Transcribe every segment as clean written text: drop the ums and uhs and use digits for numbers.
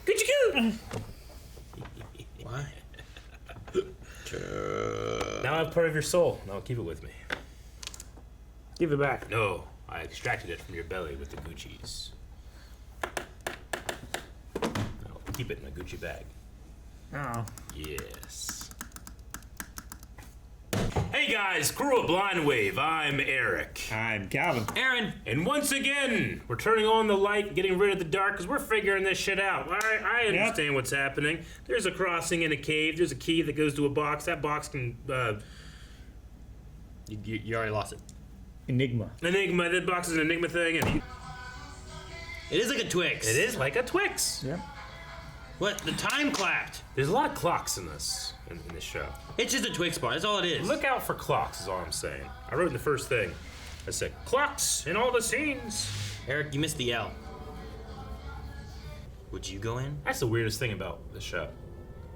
Gucci. Why? Now I have part of your soul. Now keep it with me. Give it back. No, I extracted it from your belly with the Gucci's. I'll keep it in a Gucci bag. Oh. Yes. Hey guys, crew of Blind Wave, I'm Eric. I'm Calvin. Aaron! And once again, we're turning on the light, getting rid of the dark, because we're figuring this shit out. I understand what's happening. There's a crossing in a cave, there's a key that goes to a box. That box can, You already lost it. Enigma. That box is an Enigma thing, and It is like a Twix. it is like a Twix. Yep. What? The time clapped. There's a lot of clocks in this show. It's just a Twix bar. That's all it is. Look out for clocks is all I'm saying. I wrote in the first thing, I said, clocks in all the scenes. Eric, you missed the L. Would you go in? That's the weirdest thing about the show.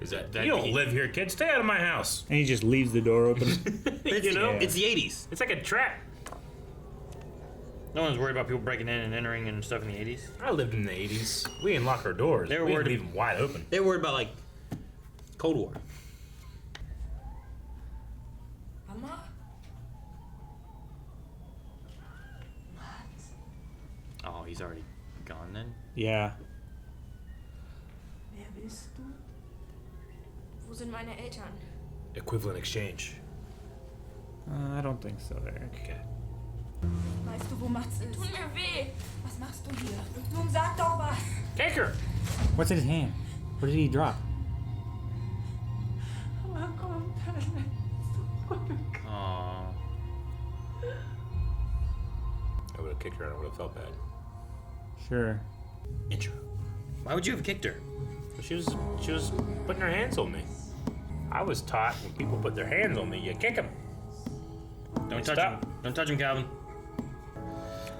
Is that That you don't he- live here, kid. Stay out of my house. And he just leaves the door open. You know? It's the 80s. It's like a trap. No one's worried about people breaking in and entering and stuff in the 80s. I lived in the 80s. We didn't lock our doors. They were We worried- didn't leave them wide open. They were worried about, like, Cold War. Mama? Oh, he's already gone then? Yeah. Wer bist du? Wo sind meine Eltern? Equivalent exchange. I don't think so, Eric. Okay. Weißt du, wo Mats ist? Tut mir weh. Was machst du hier? Nun sag doch was! Kicker! What's in his hand? What did he drop? Mama, komm, dann zurück. Aww. I would have kicked her and I would have felt bad. Sure. Intro. Why would you have kicked her? She was putting her hands on me. I was taught when people put their hands on me, you kick them. Don't touch Stop. him. Don't touch him, Calvin.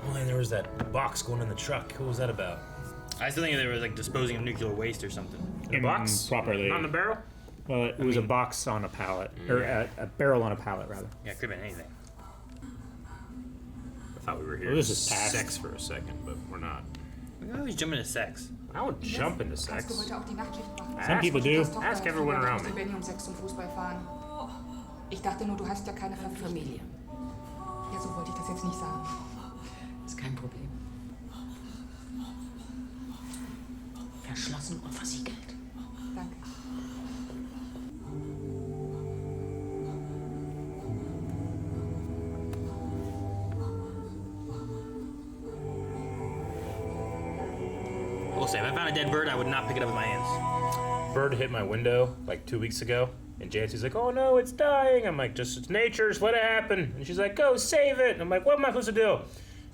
Oh, and there was that box going in the truck. What was that about? I still think they were, like, disposing of nuclear waste or something. In a box? Properly. Not in a barrel? Well, it was a box on a pallet. Or a barrel on a pallet, rather. Yeah, it could have been anything. I thought we were here Well, this is past. sex for a second, but we're not. We always jump into sex. I would jump into sex. Kannst du heute auch die Nachtlicht machen? Some people do. Ask everyone around Ich me. Benny um 6 zum Fußball fahren. Ich dachte nur, du hast ja keine Familie. Ja, so wollte ich das jetzt nicht sagen. Ist kein Problem. Verschlossen und versiegelt. Danke. We'll say, if I found a dead bird, I would not pick it up with my hands. Bird hit my window like 2 weeks ago, and Jancy's like, "Oh no, it's dying." I'm like, "Just it's nature, just let it happen." And she's like, "Go save it." And I'm like, "What am I supposed to do?"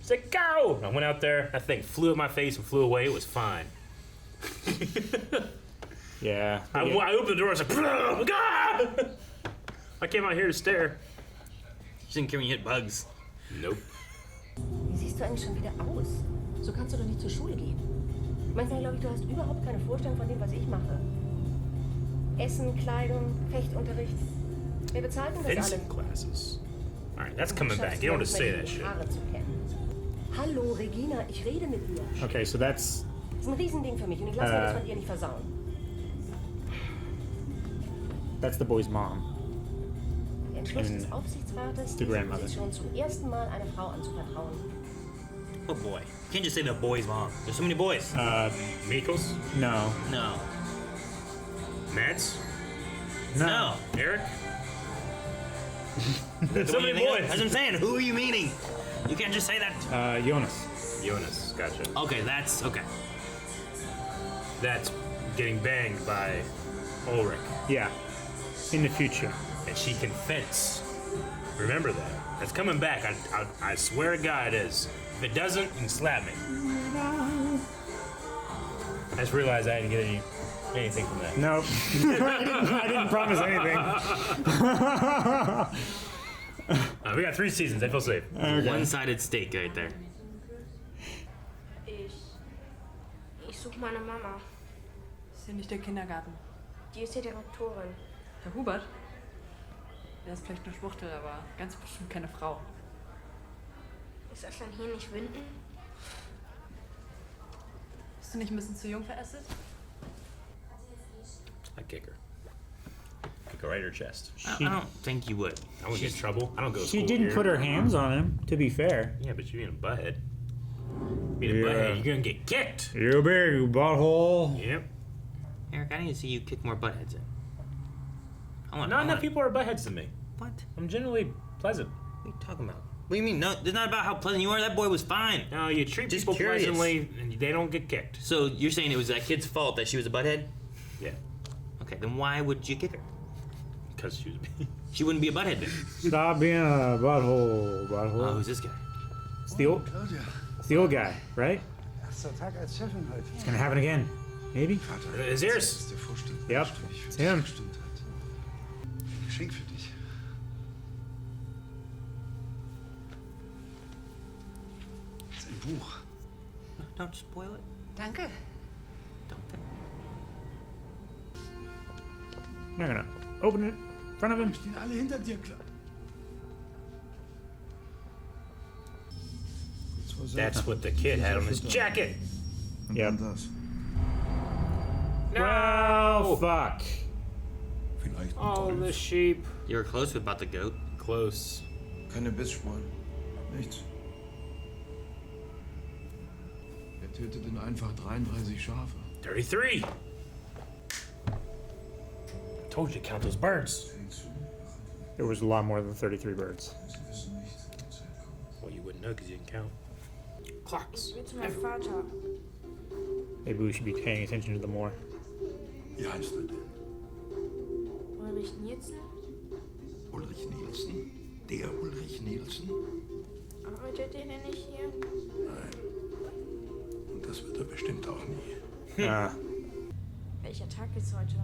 She's like, "Go!" And I went out there. That thing flew at my face and flew away. It was fine. Yeah. I opened the door. I was like, "Ah!" I came out here to stare. She didn't care when you hit bugs. Nope. Wie siehst du eigentlich schon wieder aus? So kannst du doch nicht zur Schule gehen. Manchmal glaube ich, du hast überhaupt keine Vorstellung von dem, was ich mache. Essen, Kleidung, Fechtunterricht. Wer bezahlt denn das alles? Fencing classes. All right, that's coming back. You don't just say that shit. Haare zu kennen. Hallo, Regina, ich rede mit dir. Okay, so that's... Das ist ein Riesending für mich und ich lasse mir das von dir nicht versauen. That's the boy's mom. Der Entschluss des Aufsichtsrates, the grandmother. diese Position zum ersten Mal einer Frau anzuvertrauen. Oh boy. You can't just say the boy's mom. There's so many boys. Mikkels? No. No. Mads? No. Eric? So many boys. That's what I'm saying. Who are you meaning? You can't just say that. Jonas. Jonas, gotcha. Okay, that's okay. That's getting banged by Ulrich. Yeah. In the future. And she can fence. Remember that. That's coming back. I swear to God it is. If it doesn't, you can slap me. I just realized I didn't get anything from that. Nope. I didn't promise anything. We got 3 seasons. I feel safe. Okay. One-sided steak right there. Ich suche meine Mama. Ist hier nicht der Kindergarten? Die ist die Direktorin. Herr Hubert? Der ist vielleicht eine Schwuchtel, aber ganz bestimmt keine Frau. Ist das dann hier nicht Winden? Bist du nicht ein bisschen zu jung für Acid? I'd kick her. Kick her right in her chest. I don't think you would. I wouldn't get in trouble. I don't go to She school didn't here. put her hands on him, to be fair. Yeah, but you being a butthead. Being a butthead, you're gonna get kicked. You big butthole. Yep. Eric, I need to see you kick more butt heads in. Not enough people are buttheads than me. What? I'm generally pleasant. What are you talking about? What do you mean? No, it's not about how pleasant you are. That boy was fine. No, you treat Just people curious. pleasantly and they don't get kicked. So you're saying it was that kid's fault that she was a butthead? Yeah. Okay, then why would you kick her? Because she was me. She wouldn't be a butthead then. Stop being a butthole, Oh, butthole. who's this guy? It's the old guy, right? Erster Tag als Chefin heute. It's gonna happen again. Maybe? It's yours. Der Vorstand Yep, für it's dich him. gestimmt hat. Ein Geschenk für dich. Das ist ein Buch. Don't spoil it. Danke. Don't. I'm not gonna open it in front of him. Stehen alle hinter dir, klar. That's what the kid had on his jacket. Und Yep. dann das. Oh, fuck. Vielleicht ein Oh, the Wolf. sheep. You were close about the goat. Close. Keine Bissspuren. Nichts. Er tötete einfach 33 Schafe. 33. Told you to count those birds. There was a lot more than 33 birds. Well, you wouldn't know because you didn't count. Clocks. Ich will zu meinem Vater. Maybe we should be paying attention to them more. Wie heißt er denn? Ulrich Nielsen? Ulrich Nielsen? Der Ulrich Nielsen? Arbeitet der denn nicht hier? Nein. Und das wird er bestimmt auch nie. Ah. Welcher Tag ist heute?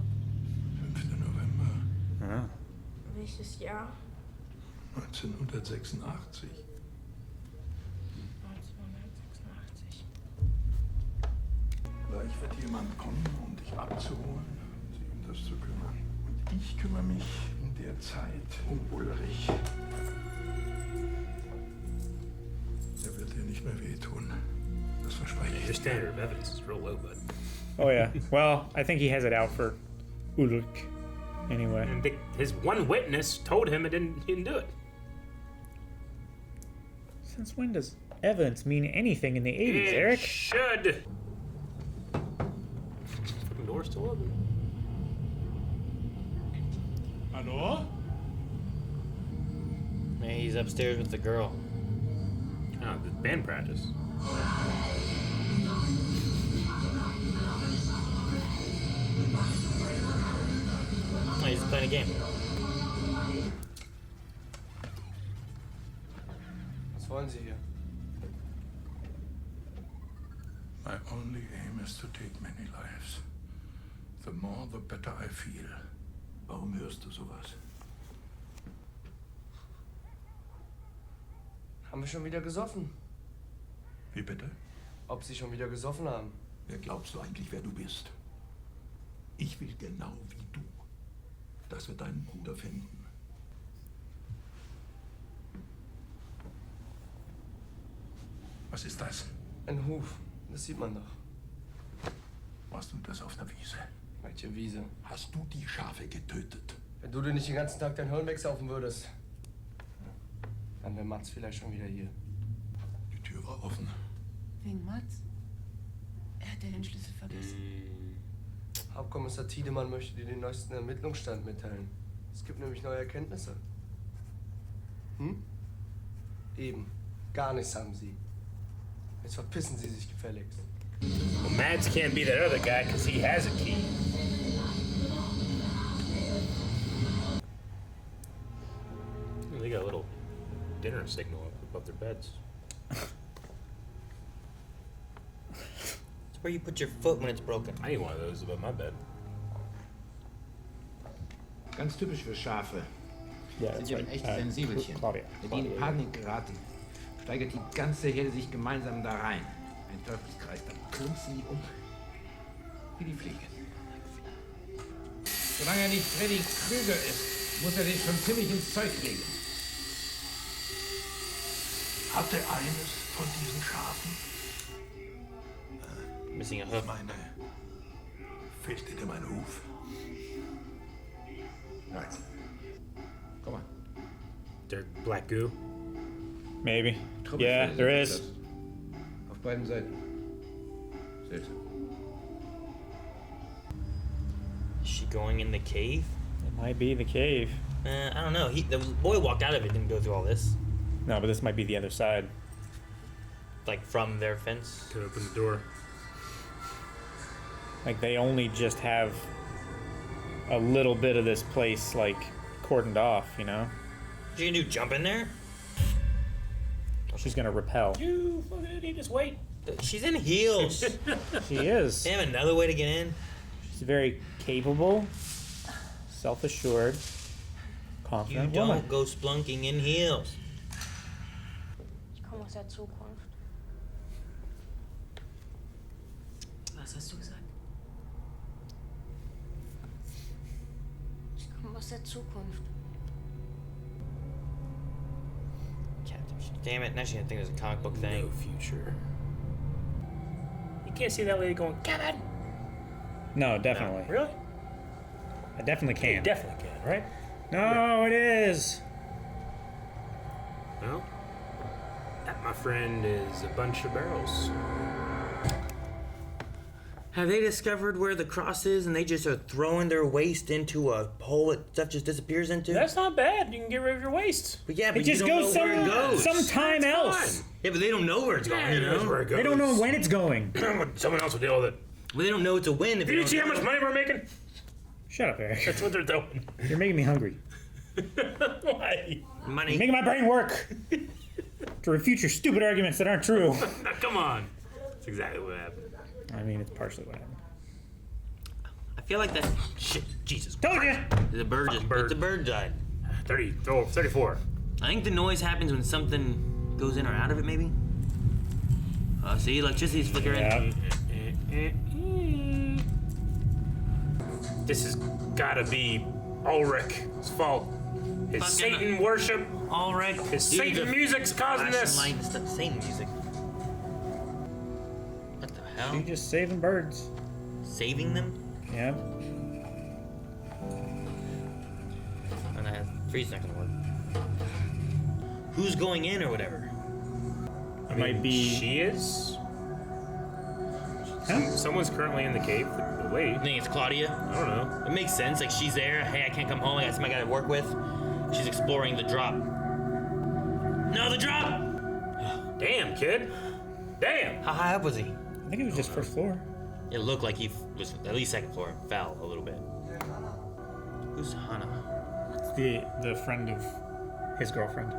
5. November Ah. Welches Jahr? 1986. 1986. Gleich wird jemand kommen, um dich abzuholen und sich um das zu kümmern. Und ich kümmere mich in der Zeit um Ulrich. Er wird dir nicht mehr wehtun. Das verspreche Your ich dir. standard of evidence is real low, bud. Oh, yeah. Well, I think he has it out for Ulrich. Anyway. And his one witness told him he didn't do it. Since when does evidence mean anything in the 80s, It Eric? should. Fucking door's still open. Hallo? Man, he's upstairs with the girl. Oh, the band practice. Oh, he's playing a game. Was wollen Sie hier? My only aim is to take many lives. The more, the better I feel. Warum hörst du sowas? Haben wir schon wieder gesoffen? Wie bitte? Ob Sie schon wieder gesoffen haben? Wer glaubst du eigentlich, wer du bist? Ich will genau wie du, dass wir deinen Bruder finden. Was ist das? Ein Huf. Das sieht man doch. Warst du das auf der Wiese? Welche Wiese? Hast du die Schafe getötet? Wenn du dir nicht den ganzen Tag dein Hirn wegsaufen würdest, dann wäre Mats vielleicht schon wieder hier. Die Tür war offen. Wegen Mats? Er hat ja den Schlüssel vergessen. Hauptkommissar Tiedemann möchte dir den neuesten Ermittlungsstand mitteilen. Es gibt nämlich neue Erkenntnisse. Hm? Eben. Gar nichts haben Sie. Jetzt verpissen Sie sich gefälligst. Well, Mads can't be that other guy because he has a key. They got a little dinner signal up above their beds. It's where you put your foot when it's broken. I need one of those above my bed. Ganz typisch für Schafe. Yeah, Sind that's ja ein right. echtes Sensibelchen. Claudia. Wenn die in Panik geraten, steigert die ganze Herde sich gemeinsam da rein. Ein Teufelskreis, dann klumpt sie um. Wie die Fliege. Solange er nicht Freddy Krüger ist, muss er sich schon ziemlich ins Zeug legen. Hatte eines von diesen Schafen? Missing a hoof. Meine. Fehlte dir mein Huf? What? Guck mal. They're black goo. Maybe. Trümmerfläche Yeah, there sind is. das. Auf beiden Seiten. Seltsam. Is she going in the cave? It might be the cave. I don't know. The boy walked out of it, didn't go through all this. No, but this might be the other side. Like from their fence. Could open the door. Like they only just have a little bit of this place like cordoned off, you know? What you gonna do? Jump in there? She's gonna repel. You fucking just wait. She's in heels. She is. They have another way to get in. She's very capable, self-assured, You confident don't woman. go splunking in heels. Ich komme aus der Zukunft. Was hast du gesagt? Ich komme aus der Zukunft. Damn it, now she's gonna think it was a comic book thing. No future. You can't see that lady going, Kevin! No, definitely. Really? I definitely You can. definitely can, right? No, it is. Well, that, my friend, is a bunch of barrels. Have they discovered where the cross is and they just are throwing their waste into a hole that stuff just disappears into? That's not bad. You can get rid of your waste. But yeah, It but you just don't goes know where it goes. sometime else. Fine. Yeah, but they don't know where it's going, you Knows know? where it goes. They don't know when it's going. Someone else will deal with it. But they don't know it's a win if Do they you don't see how know. much money we're making? Shut up, Eric. That's what they're doing. You're making me hungry. Why? Money. You're making my brain work to refute your stupid arguments that aren't true. Come on. That's exactly what happened. I mean, it's partially what happened. I feel like that. Shit, Jesus. Told you. The bird just. bird. The bird died. 34. I think the noise happens when something goes in or out of it, maybe. See, electricity's flickering. Yeah. This has gotta be Ulrich's fault. His Fucking- Satan worship, All right. his Satan music's causing this. Light and stuff. Satan music. What the hell? She's just saving birds. Saving them? Yeah. And that freeze not gonna work. Who's going in or whatever? It might be. She is. Huh? Someone's currently in the cave. The lady. I think it's Claudia. I don't know. It makes sense. Like she's there. Hey, I can't come home. I got somebody I gotta work with. She's exploring the drop. No, the drop! Damn, kid. Damn. How high up was he? I think it was just first floor. It looked like he was at least second floor. Fell a little bit. Who's Hannah? It's the friend of his girlfriend.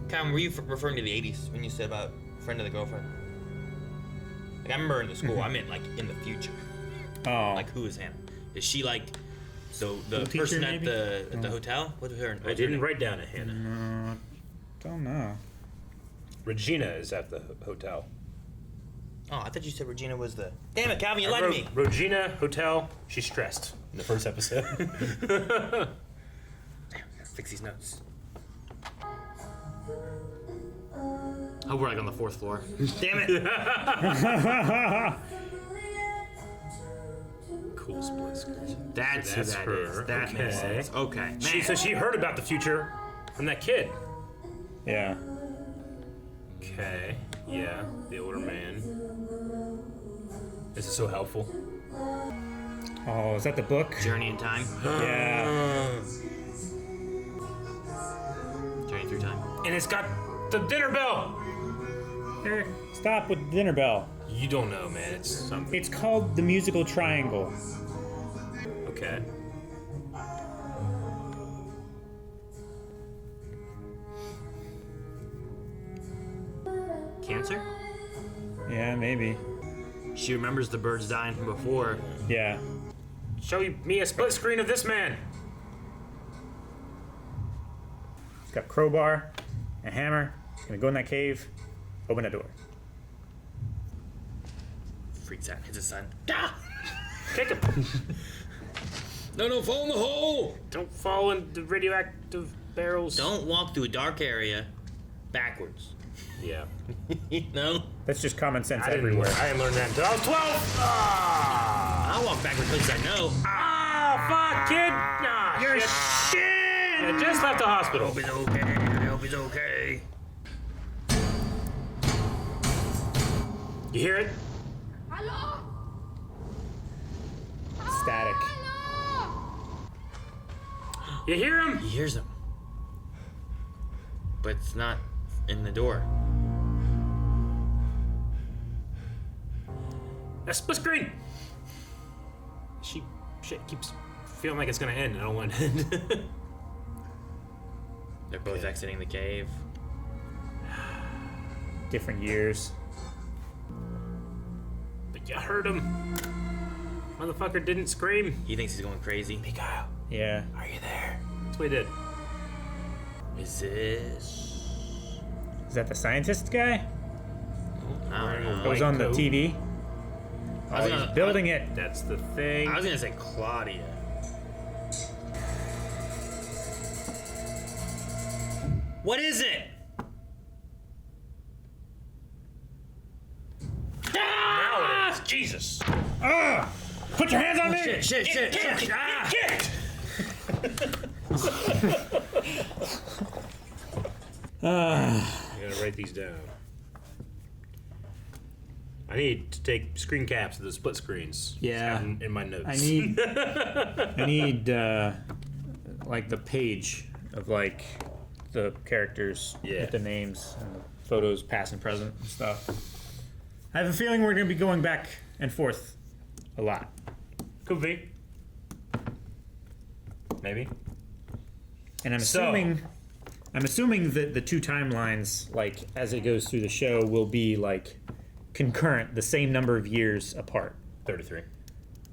Cam, were you referring to the 80s when you said about friend of the girlfriend? Like I remember in the school. I meant like in the future. Oh. Like who is Hannah? Is she like the teacher, person at maybe? the hotel? What was her? I didn't write down a Hannah. Don't know. Regina is at the hotel. Oh, I thought you said Regina was the. Damn it, Calvin, you I lied to wrote me. Regina, hotel. She's stressed in the first episode. Damn, I gotta fix these notes. Oh, we're like on the 4th floor. Damn it! Cool split screen. That's who that her. is. That makes Okay. sense. Okay. Man. So she heard about the future from that kid. Yeah. Okay. Yeah, the older man. This is so helpful. Oh, is that the book? Journey in time. Yeah. Journey through time. And it's got the dinner bell. Eric, stop with the dinner bell. You don't know, man. It's something. It's called the musical triangle. Okay. Cancer? Yeah, maybe. She remembers the birds dying from before. Yeah. Show me a split screen of this man. He's got a crowbar, a hammer. He's gonna go in that cave, open that door. Freaks out, hits his son. Ah! Kick him. No, fall in the hole! Don't fall in the radioactive barrels. Don't walk through a dark area backwards. Yeah. No? That's just common sense I everywhere. didn't learn that until I was 12. I walk back with places I know. Fuck, kid. Nah, You're shit. I just left the hospital. Hope he's okay. I hope he's okay. You hear it? Hallo? Static. You hear him? He hears him. But it's not in the door. A split screen. Shit keeps feeling like it's gonna end. I don't want it to end. They're both exiting the cave. Different years. But you heard him. Motherfucker didn't scream. He thinks he's going crazy. Mikhail, Yeah. are you there? That's what he did. Is this? Is that the scientist guy? I don't know. That was on the TV. I was Oh, gonna- he's building it. That's the thing. I was gonna say Claudia. What is it? Now it is. Jesus. Put your hands on me! Shit. Get! I gotta write these down. I need to take screen caps of the split screens. Yeah. Just have them in my notes. I need like the page of like the characters Yeah. with the names and the photos, past and present and stuff. I have a feeling we're gonna be going back and forth a lot. Could be. Maybe. And I'm So- assuming that the two timelines, like as it goes through the show, will be like concurrent, the same number of years apart. 33.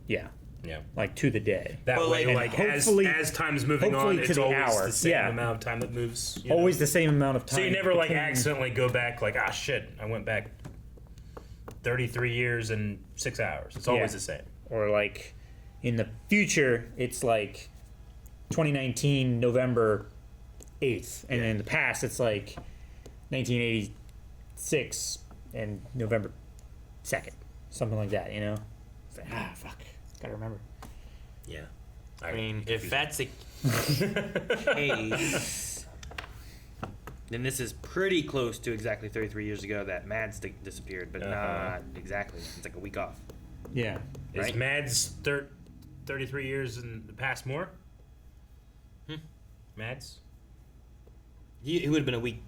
Yeah, Yeah. like to the day. That Well, way, like, like as time's moving on, hopefully to it's the always hour. the same Yeah. amount of time that moves. You know? Always the same amount of time. So you never like between- accidentally go back like, ah shit, I went back 33 years and 6 hours. It's always Yeah. the same. Or like in the future, it's like 2019 November 8th, and in the past, it's like 1986 and November 2nd, something like that. You know? It's like, fuck, gotta remember. Yeah. I mean, if that's the case, then this is pretty close to exactly 33 years ago that Mads disappeared, but not exactly. It's like a week off. Yeah. Is Right? Mads 33 years in the past more? Mads? He would have been a week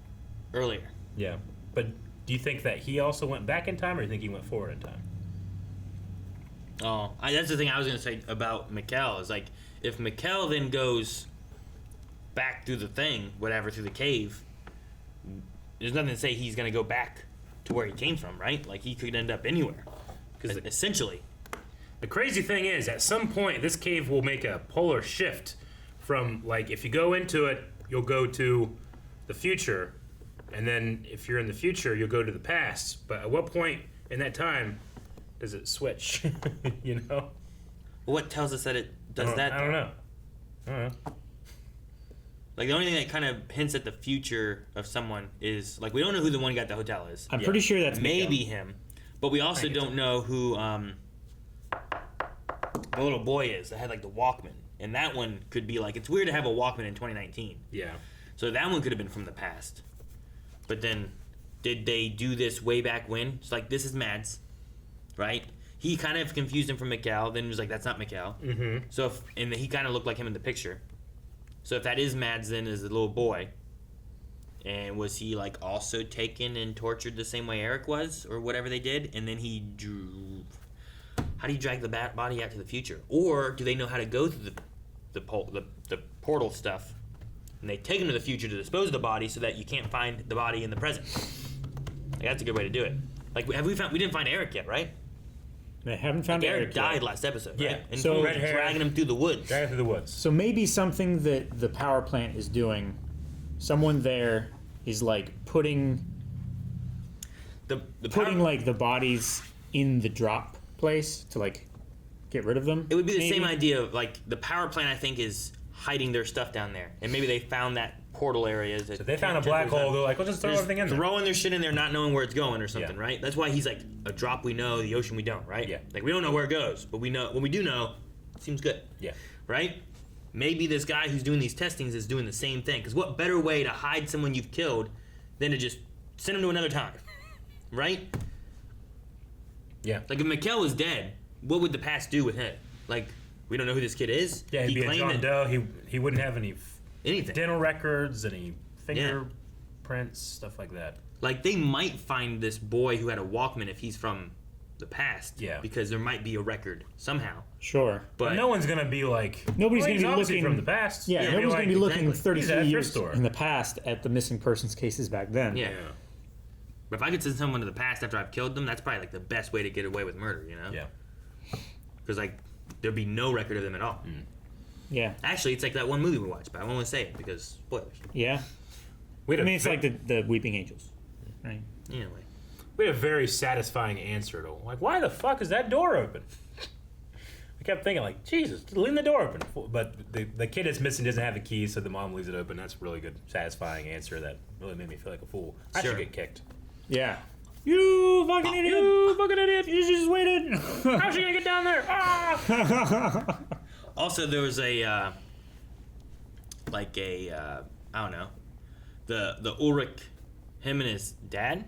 earlier. Yeah. But do you think that he also went back in time, or do you think he went forward in time? Oh, that's the thing I was going to say about Mikkel, is like, if Mikkel then goes back through the thing, whatever, through the cave, there's nothing to say he's going to go back to where he came from, right? Like, he could end up anywhere. Because essentially. The crazy thing is, at some point, this cave will make a polar shift from, like, if you go into it, you'll go to the future, and then if you're in the future, you'll go to the past. But at what point in that time does it switch? You know? What tells us that it does that? I don't know. I don't know. Like, the only thing that kind of hints at the future of someone is, like, we don't know who the one guy at the hotel is. I'm pretty sure that's maybe Mikkel. him, but we also don't know who the little boy is that had like the Walkman, and that one could be like, it's weird to have a Walkman in 2019. Yeah. So that one could have been from the past. But then, did they do this way back when? It's like, this is Mads, right? He kind of confused him from Mikkel, then he was like, that's not Mikkel. Mm-hmm. So and he kind of looked like him in the picture. So if that is Mads then as the little boy, and was he like also taken and tortured the same way Eric was, or whatever they did, and then he drew... How do you drag the body out to the future? Or do they know how to go through the portal stuff, and they take him to the future to dispose of the body so that you can't find the body in the present? Like, that's a good way to do it. Like, we didn't find Eric yet, right? They haven't found Eric Eric died yet. last episode, Yeah. right? And So- so Red hair. dragging him through the woods. Drag it through the woods. So maybe something that the power plant is doing, someone there is like putting Power- like the bodies in the drop place to like get rid of them. It would be the maybe? same idea of, like, the power plant, I think, is hiding their stuff down there, and maybe they found that portal areas. So they found a black hole. They're like, "Let's just throw everything in there." Throwing their shit in there, not knowing where it's going or something, right? That's why he's like, a drop we know, the ocean we don't, right? Yeah. Like we don't know where it goes, but we know what we do know. It seems good. Yeah. Right? Maybe this guy who's doing these testings is doing the same thing. Because what better way to hide someone you've killed than to just send him to another time, right? Yeah. Like if Mikkel was dead, what would the past do with him? Like we don't know who this kid is. Yeah, he'd be a John Doe. He wouldn't have anything, dental records, any fingerprints, stuff like that. Like they might find this boy who had a Walkman if he's from the past. Yeah. Because there might be a record somehow. Sure. But no one's gonna be like, nobody's he's gonna be obviously looking from the past. Yeah, nobody's gonna be looking exactly. 33 years in the past at the missing persons cases back then. Yeah. But if I could send someone to the past after I've killed them, that's probably like the best way to get away with murder, you know? Yeah. Because like there'd be no record of them at all. Yeah. Actually, it's like that one movie we watched, but I won't want to say it because spoilers. Yeah. I mean, it's like the Weeping Angels, right? Anyway. We had a very satisfying answer to like, why the fuck is that door open? I kept thinking like, Jesus, just leave the door open. But the kid that's missing doesn't have the key, so the mom leaves it open. That's a really good, satisfying answer that really made me feel like a fool. I should get kicked. Yeah. You fucking idiot! You fucking idiot! You just waited. How's she gonna get down there? Ah! Also, there was a I don't know, the Ulrich, him and his dad.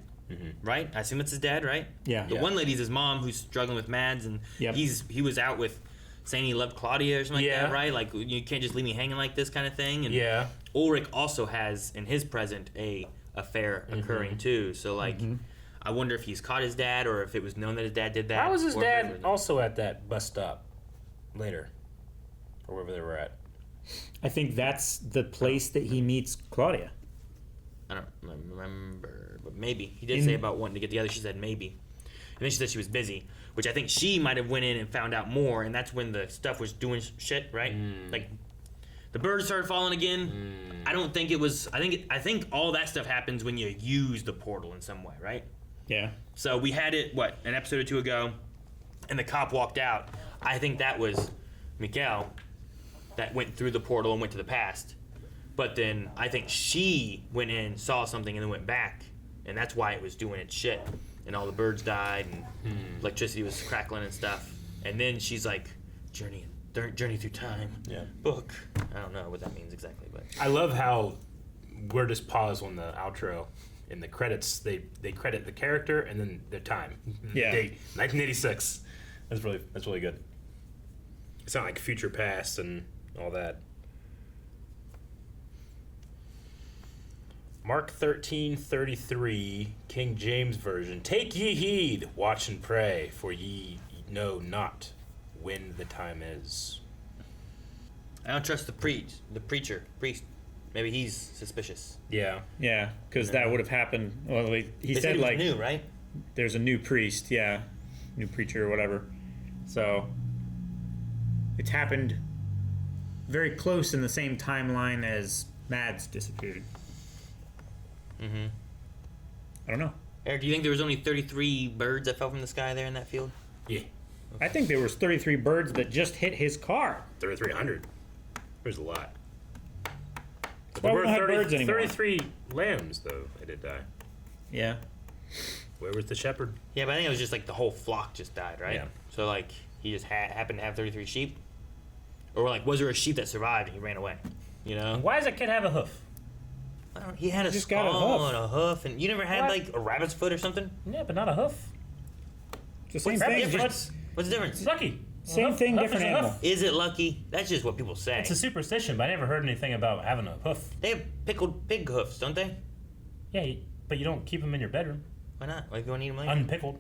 Right? I assume it's his dad, right? Yeah. The one lady's his mom who's struggling with Mads, and he was out with saying he loved Claudia or something like that, right? Like, you can't just leave me hanging like this kind of thing. And Ulrich also has, in his present, a affair occurring too. So, like, I wonder if he's caught his dad or if it was known that his dad did that. How was his dad also at that bus stop later? Or wherever they were at? I think that's the place that he meets Claudia. I don't remember, but maybe. He did say about wanting to get together. She said maybe. And then she said she was busy, which I think she might have went in and found out more, and that's when the stuff was doing shit, right? Like, the birds started falling again. I don't think it was... I think all that stuff happens when you use the portal in some way, right? Yeah. So we had it, an episode or two ago, and the cop walked out. I think that was Mikkel that went through the portal and went to the past. But then I think she went in, saw something, and then went back. And that's why it was doing its shit. And all the birds died, and electricity was crackling and stuff. And then she's like, journey through time. Yeah. Book. I don't know what that means exactly, but I love how we're just paused on the outro. In the credits, they credit the character and then their time. Yeah. Date, 1986. That's really good. It's not like future past and all that. Mark 13:33, King James Version. Take ye heed, watch and pray, for ye know not when the time is. I don't trust the priest. Maybe he's suspicious. Yeah. Yeah, because that would have happened. Well, he said it was like new, right? There's a new priest, new preacher or whatever. So it's happened very close in the same timeline as Mads disappeared. I don't know. Eric, do you think there was only 33 birds that fell from the sky there in that field? Yeah. I think there was 33 birds that just hit his car. 3,300. There's a lot. But Why there we don't have birds anymore? 33 lambs, though. They did die. Yeah. Where was the shepherd? Yeah, but I think it was just like the whole flock just died, right? Yeah. So like he just happened to have 33 sheep, or like was there a sheep that survived and he ran away? You know? Why does a kid have a hoof? I don't know, he had a just got a skull hoof. and a hoof, and you never had What? like a rabbit's foot or something? Yeah, but not a hoof. It's the same What's thing. the Just What's the difference? It's lucky. same thing, Hoof different is a hoof. animal. Is it lucky? That's just what people say. It's a superstition, but I never heard anything about having a hoof. They have pickled pig hoofs, don't they? Yeah, but you don't keep them in your bedroom. Why not? Why do you want to eat them later? Unpickled.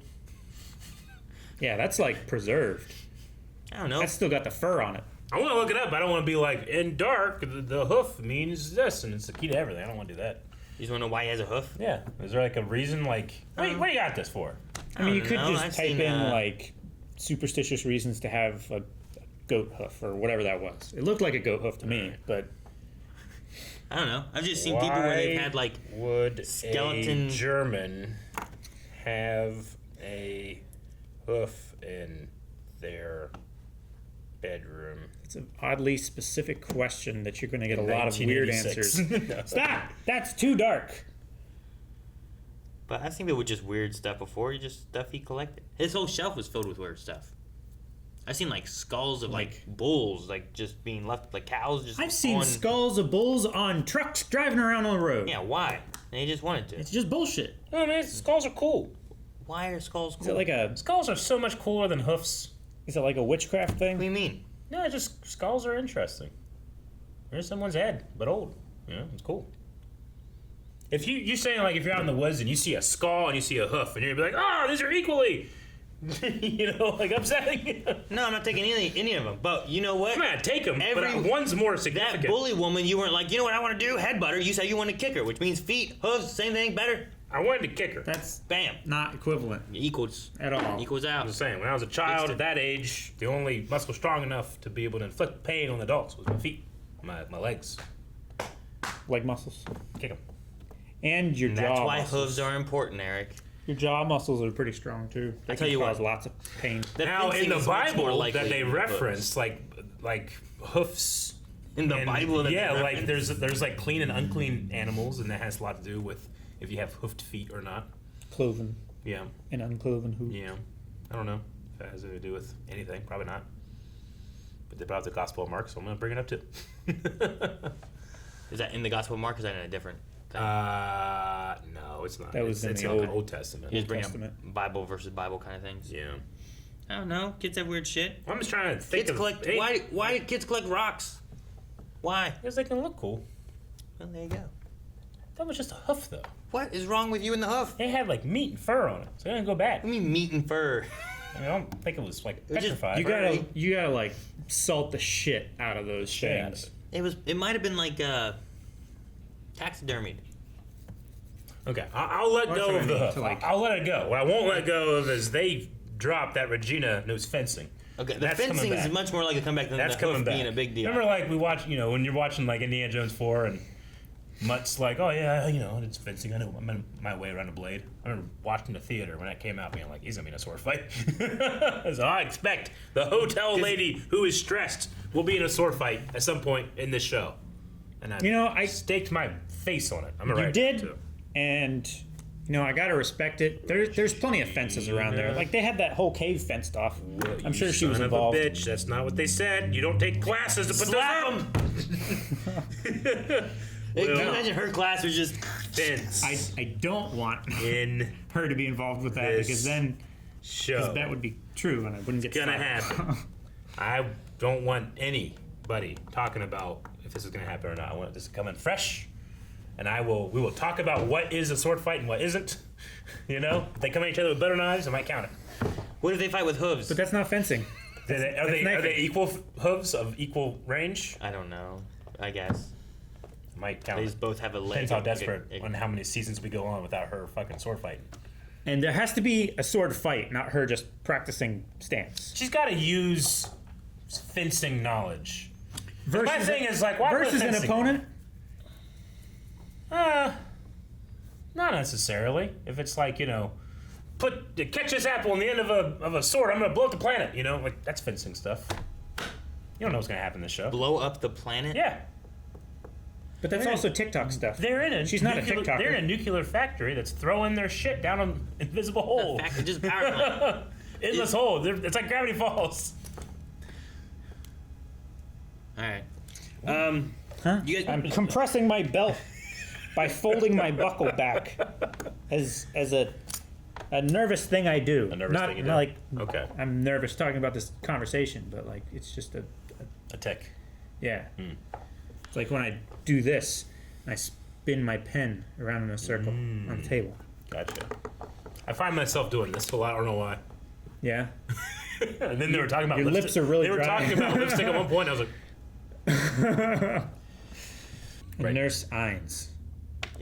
Yeah, that's like preserved. I don't know. That's still got the fur on it. I want to look it up. I don't want to be like, in dark, the hoof means this, and it's the key to everything. I don't want to do that. You just want to know why he has a hoof? Yeah. Is there like a reason, like, what do you got this for? I mean, you could know. just I've type seen, in like superstitious reasons to have a goat hoof or whatever that was. It looked like a goat hoof to me, but I don't know. I've just seen people where they've had like would skeleton a German have a hoof in their bedroom. It's an oddly specific question that you're going to get a lot of weird 1986. answers. Stop! That's too dark. But I've seen people with just weird stuff before. Just stuff he collected. His whole shelf was filled with weird stuff. I've seen like skulls of like bulls, like just being left like cows. Just I've seen on... skulls of bulls on trucks driving around on the road. Yeah, why? They just wanted to. It's just bullshit. Oh man, skulls are cool. Why are skulls cool? Is it like a? Skulls are so much cooler than hoofs. Is it like a witchcraft thing? What do you mean? No, just skulls are interesting. There's someone's head, but old. You know, it's cool. If you're saying like if you're out in the woods and you see a skull and you see a hoof and you're gonna be like, oh, these are equally, you know, like upsetting. No, I'm not taking any of them. But you know what? I'm gonna take them, but one's more significant. That bully woman, you weren't like, you know what I want to do? Headbutt her. You said you want to kick her, which means feet, hooves, same thing, better. I wanted to kick her. That's bam. Not equivalent. Equals at all. Equals out. I'm just saying, when I was a child at that age, the only muscle strong enough to be able to inflict pain on adults was my feet, my legs. Leg muscles. Kick them. And your jaw. That's why muscles. hooves are important, Eric. Your jaw muscles are pretty strong too. They can cause lots of pain. Now in the Bible that they reference, like hoofs. In the Bible, that yeah, they like there's like clean and unclean animals, and that has a lot to do with if you have hoofed feet or not. Cloven. Yeah. And uncloven hoof. Yeah. I don't know if that has anything to do with anything. Probably not. But they brought up the Gospel of Mark, so I'm gonna bring it up too. Is that in the Gospel of Mark? Or is that in a different thing? No, it's not. That was it's in in the the Old Testament. You just bring up Bible versus Bible kind of things. Yeah. I don't know. Kids have weird shit. I'm just trying to think. Kids collect. Why do kids collect rocks? Why? Because they can look cool. Well, there you go. That was just a hoof, though. What is wrong with you and the hoof? It had like meat and fur on it, so it didn't go bad. What do you mean meat and fur? I mean, I don't think it was like was just- petrified. You gotta like salt the shit out of those things. It might have been like taxidermied. Okay, I'll let go of the hoof. like- I'll let it go. What I won't let go of is they dropped that Regina knows fencing. Okay, the That's coming fencing is back. much more like a comeback than That's the coming hoof back. being a big deal. Remember, like we watch, you know, when you're watching like Indiana Jones 4 and Mutt's like, oh yeah, you know, it's fencing. I know I'm in my way around a blade. I remember watching the theater when that came out, being like, he's gonna be in a sword fight. So I expect the hotel lady who is stressed will be in a sword fight at some point in this show. And I staked my face on it. I'm gonna You write did, it too. and you know I gotta respect it. There's plenty of fences around there. Like they had that whole cave fenced off. I'm sure she was Son of involved. a bitch. That's not what they said. You don't take classes to put Slap those up. Hey, can you imagine her class was just fence? I don't want in her to be involved with that this because then show that would be true and I wouldn't get gonna fired. happen. I don't want anybody talking about if this is gonna happen or not. I want this to come in fresh, and we will talk about what is a sword fight and what isn't. You know, if they come at each other with butter knives, I might count it. What if they fight with hooves? But that's not fencing. Are they equal hooves of equal range? I don't know. I guess. Might count They it. just both have a leg. Depends how desperate on how many seasons we go on without her fucking sword fighting. And there has to be a sword fight, not her just practicing stance. She's got to use fencing knowledge. My Versus thing is like, why put versus an fencing? opponent. Not necessarily. If it's like, you know, catch this apple on the end of a sword, I'm gonna blow up the planet. You know, like that's fencing stuff. You don't know what's gonna happen in this show. Blow up the planet? Yeah. But that's also TikTok stuff. She's not a TikToker. They're in a nuclear factory that's throwing their shit down an invisible hole. Factory, just power plant. Endless hole. It's like Gravity Falls. All right. You guys, I'm compressing my belt by folding my buckle back as a nervous thing I do. A nervous not, thing you not do. like Okay. I'm nervous talking about this conversation, but like it's just a tick. Yeah. It's like when I do this, I spin my pen around in a circle on the table. Gotcha. I find myself doing this a lot. I don't know why. Yeah. And then they were talking about Your lipstick. lips are really They were dry. talking about lipstick at one point. And I was like, And Nurse Ines.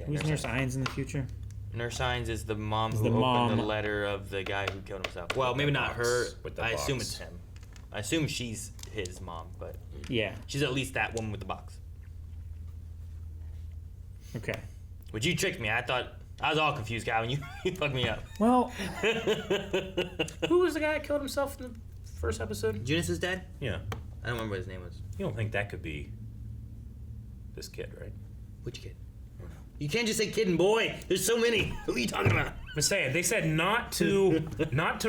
Who's Nurse Ines in the future? Nurse Ines is the mom who the opened mom. the letter of the guy who killed himself. Well, maybe not her. I assume it's him. I assume she's his mom, but Yeah. she's at least that woman with the box. Okay. But you tricked me. I thought I was all confused, Calvin. You fucked me up. Well, who was the guy that killed himself in the first episode? Junius is dead. Yeah. I don't remember what his name was. You don't think that could be this kid, right? Which kid? You can't just say kid and boy. There's so many. Who are you talking about? I'm saying they said not to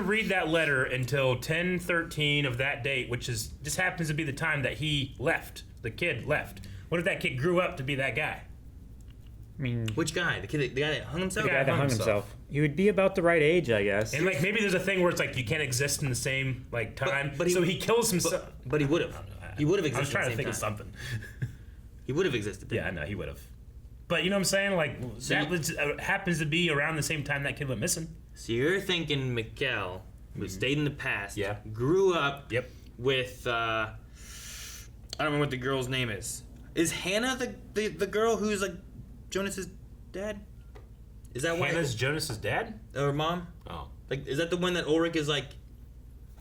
read that letter until 10/13 of that date, which is just happens to be the time that he left. The kid left. What if that kid grew up to be that guy? I mean, Which guy? The guy that hung himself? the guy that hung himself. He would be about the right age, I guess. And like maybe there's a thing where it's like you can't exist in the same like time. So he kills himself. But he would have. He would have existed. I was trying at to the think same of time. something. He would have existed. Then. Yeah, I know he would have. But you know what I'm saying? Like So that was, happens to be around the same time that kid went missing. So you're thinking Mikkel stayed in the past. Yeah. Grew up. Yep. With I don't remember what the girl's name is. Is Hannah the girl who's like Jonas's dad? Is that one? Hannah's Jonas's dad? Or mom? Oh. Like, is that the one that Ulrich is like?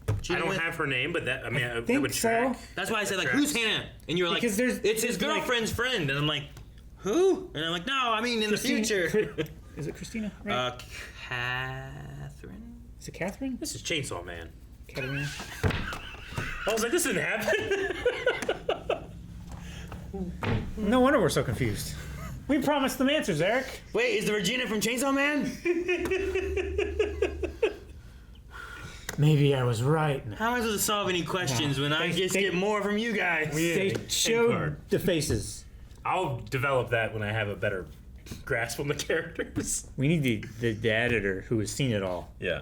I don't have her name, but that that would so. track. That's why I said like, Tracks. who's Hannah? And you were like, Because it's his girlfriend's friend, and I'm like, who? And I'm like, no, I mean in the future. Is it Christina? Right? Catherine. Is it Catherine? This is Chainsaw Man. Katarina? I was like, this didn't happen. No wonder we're so confused. We promised them answers, Eric. Wait, is the Regina from Chainsaw Man? Maybe I was right. How am I supposed to solve any questions when I just get more from you guys? They showed the faces. I'll develop that when I have a better grasp on the characters. We need the editor who has seen it all Yeah.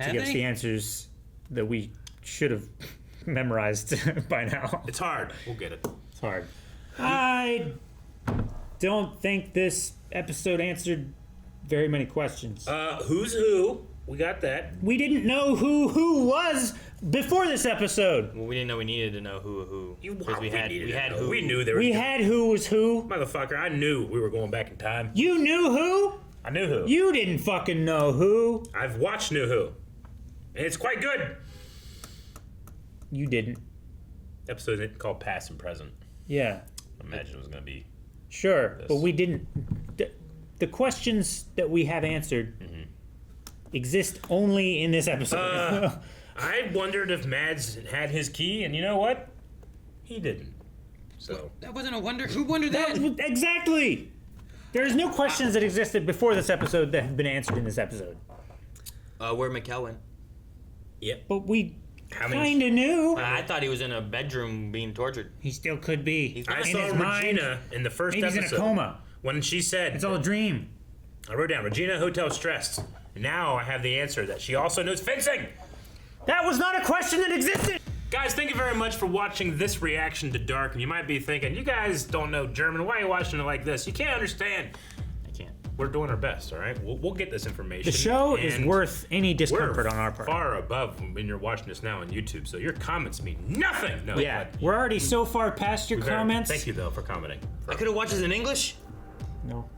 to give us the answers that we should have memorized by now. It's hard. We'll get it. It's hard. I don't think this episode answered very many questions. Who's who? We got that. We didn't know who was before this episode. Well, we didn't know we needed to know who. Because we had who. We knew there was. We had who was who. Motherfucker, I knew we were going back in time. You knew who? I knew who. You didn't fucking know who. I've watched New Who. And it's quite good. You didn't. Episode called Past and Present. Yeah. I imagine it was going to be. Sure, This. but we didn't. The questions that we have answered exist only in this episode. I wondered if Mads had his key, and you know what? He didn't. So That wasn't a wonder. Who wondered that? Exactly. There's no questions that existed before this episode that have been answered in this episode. Where Mikkel went. Yep. But we How many- kind of knew. I thought he was in a bedroom being tortured. He still could be. I in saw his Regina in the first Maybe he's episode. in a coma. When she said, It's all a dream. I wrote down Regina Hotel stressed. And now I have the answer that she also knows fencing. That was not a question that existed. Guys, thank you very much for watching this reaction to Dark. And you might be thinking, you guys don't know German. Why are you watching it like this? You can't understand. I can't. We're doing our best, all right? We'll get this information. The show is and worth any discomfort we're on our part. far above when you're watching this now on YouTube. So your comments mean nothing. No, Yeah, but we're already so far past your comments. Thank you, though, for commenting. I could have watched this in English. No.